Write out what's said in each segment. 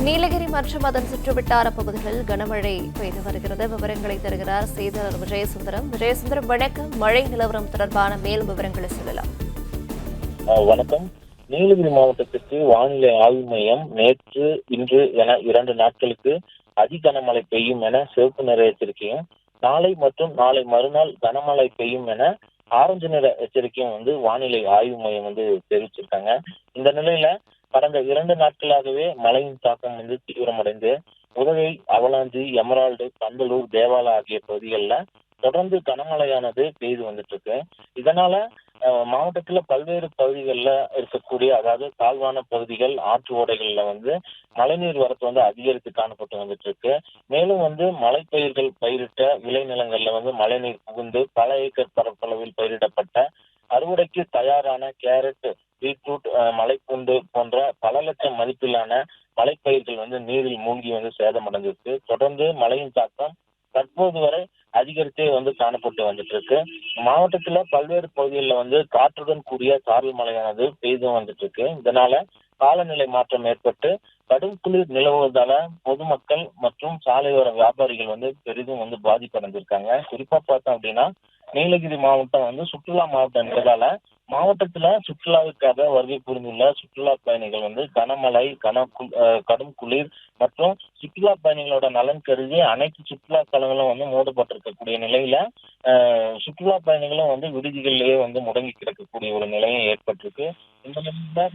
நீலகிரி மற்றும் அதன் சுற்றுவட்டார பகுதிகளில் கனமழை பெய்து வருகிறது. விவரங்களை தருகிறார் செய்தியாளர் விஜயசுந்தரம். விஜயசுந்தரம், வணக்கம். மழை நிலவரம் தொடர்பான மேலும் விவரங்களை சொல்லலாம். வணக்கம். நீலகிரி மாவட்டத்திற்கு வானிலை ஆய்வு மையம் நேற்று, இன்று என 2 நாட்களுக்கு அதி கனமழை பெய்யும் என சிவப்பு நிற எச்சரிக்கையும், நாளை மற்றும் நாளை மறுநாள் கனமழை பெய்யும் என ஆரஞ்சு நிற எச்சரிக்கையும் வானிலை ஆய்வு மையம் தெரிவிச்சிருக்காங்க. இந்த நிலையில கடந்த 2 நாட்களாகவே மழையின் தாக்கம் தீவிரமடைந்து உதகை, அவலாஞ்சி, எமரால்டு, பந்தலூர், தேவாலா ஆகிய பகுதிகளில் தொடர்ந்து கனமழையானது பெய்து வந்துட்டு இருக்கு. இதனால மாவட்டத்துல பல்வேறு பகுதிகளில் இருக்கக்கூடிய, அதாவது தாழ்வான பகுதிகள், ஆற்று ஓடைகள்ல மழைநீர் வரத்து அதிகரித்து காணப்பட்டு வந்துட்டு இருக்கு. மேலும் மலைப்பயிர்கள் பயிரிட்ட விளைநிலங்கள்ல மழைநீர் புகுந்து பல ஏக்கர் பரப்பளவில் பயிரிடப்பட்ட அறுவடைக்கு தயாரான கேரட், பீட்ரூட், மலைப்பூண்டு போன்ற பல லட்சம் மதிப்பிலான மலைப்பயிர்கள் நீரில் மூழ்கி சேதமடைந்திருக்கு. தொடர்ந்து மழையின் தாக்கம் தற்போது வரை அதிகரித்தே காணப்பட்டு வந்துட்டு இருக்கு. மாவட்டத்துல பல்வேறு பகுதிகளில் காற்றுடன் கூடிய சாரல் மழையானது பெய்து வந்துட்டு இருக்கு. இதனால காலநிலை மாற்றம் ஏற்பட்டு கடும் குளிர் நிலவுவதால பொதுமக்கள் மற்றும் சாலையோர வியாபாரிகள் பெரிதும் பாதிப்படைஞ்சிருக்காங்க. குறிப்பா பார்த்தோம் அப்படின்னா, நீலகிரி மாவட்டம் சுற்றுலா மாவட்டம் என்பதால மாவட்டத்துல சுற்றுலாவுக்காக வருகை புரிந்துள்ள சுற்றுலா பயணிகள் கனமழை, கடும் குளிர் மற்றும் சுற்றுலா பயணிகளோட நலன் கருதி அனைத்து சுற்றுலா தலங்களும் மூடப்பட்டிருக்கக்கூடிய நிலையில சுற்றுலா பயணிகளும் விடுதிகளிலேயே முடங்கி கிடக்கக்கூடிய ஒரு நிலையம் ஏற்பட்டிருக்கு. இந்த நிலையில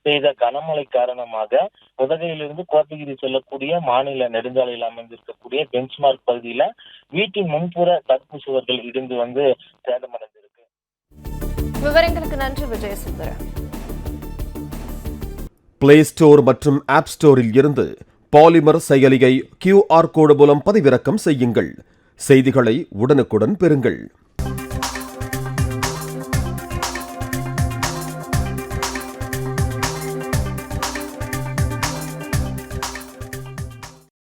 பெய்த கனமழை காரணமாக உதகையிலிருந்து கோத்தகிரி செல்லக்கூடிய மாநில நெடுஞ்சாலையில் அமைந்திருக்கக்கூடிய பெஞ்ச்மார்க் பகுதியில வீட்டின் முன்புற தடுப்பு சுவர்கள் இடிந்து சேதமடைந்திருக்கு. விவரங்களுக்கு நன்றி விஜயசுந்தரம். பிளே ஸ்டோர் மற்றும் ஆப் ஸ்டோரில் இருந்து பாலிமர் செயலியை QR கோடு மூலம் பதிவிறக்கம் செய்யுங்கள். செய்திகளை உடனுக்குடன் பெறுங்கள்.